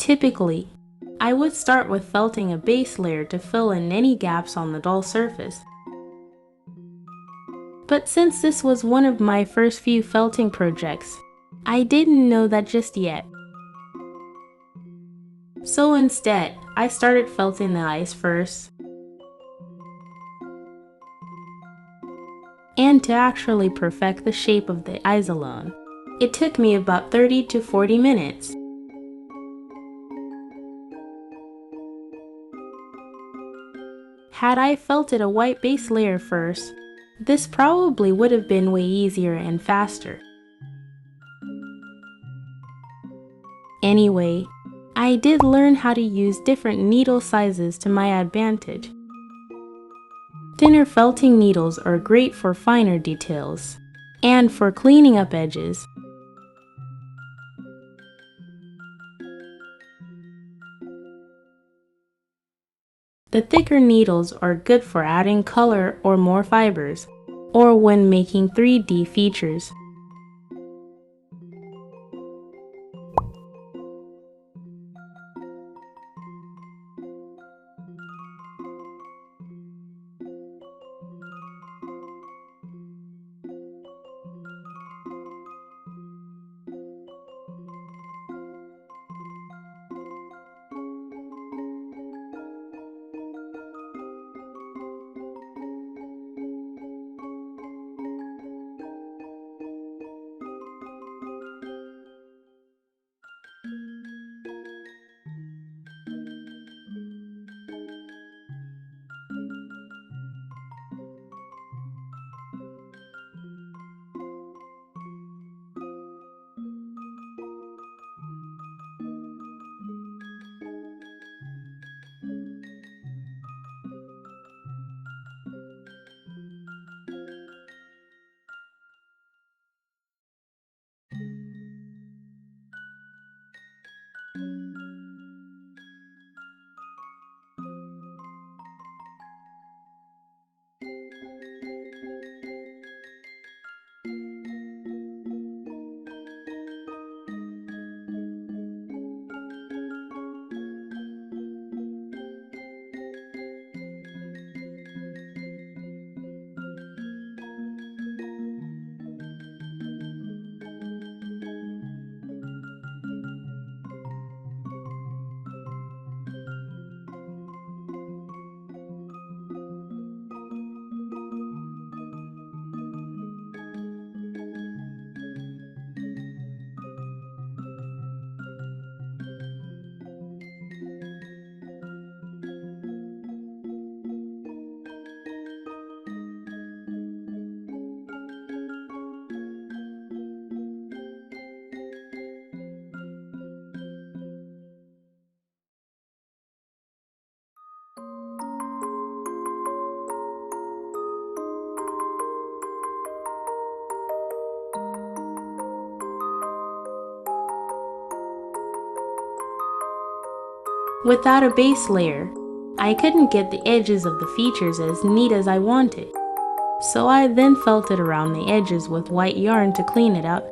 Typically, I would start with felting a base layer to fill in any gaps on the doll surface. But since this was one of my first few felting projects, I didn't know that just yet. So instead, I started felting the eyes first. And to actually perfect the shape of the eyes alone, it took me about 30 to 40 minutes. Had I felted a white base layer first, this probably would have been way easier and faster. Anyway, I did learn how to use different needle sizes to my advantage. Thinner felting needles are great for finer details, and for cleaning up edges. The thicker needles are good for adding color or more fibers, or when making 3D features. Without a base layer, I couldn't get the edges of the features as neat as I wanted, so I then felted around the edges with white yarn to clean it up.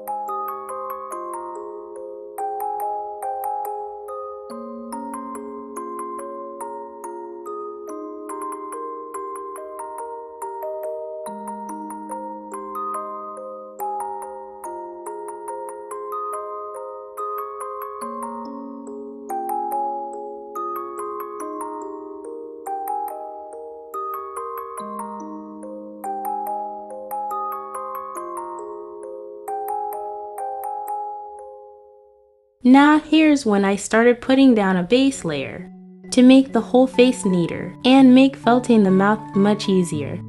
Now here's when I started putting down a base layer to make the whole face neater and make felting the mouth much easier.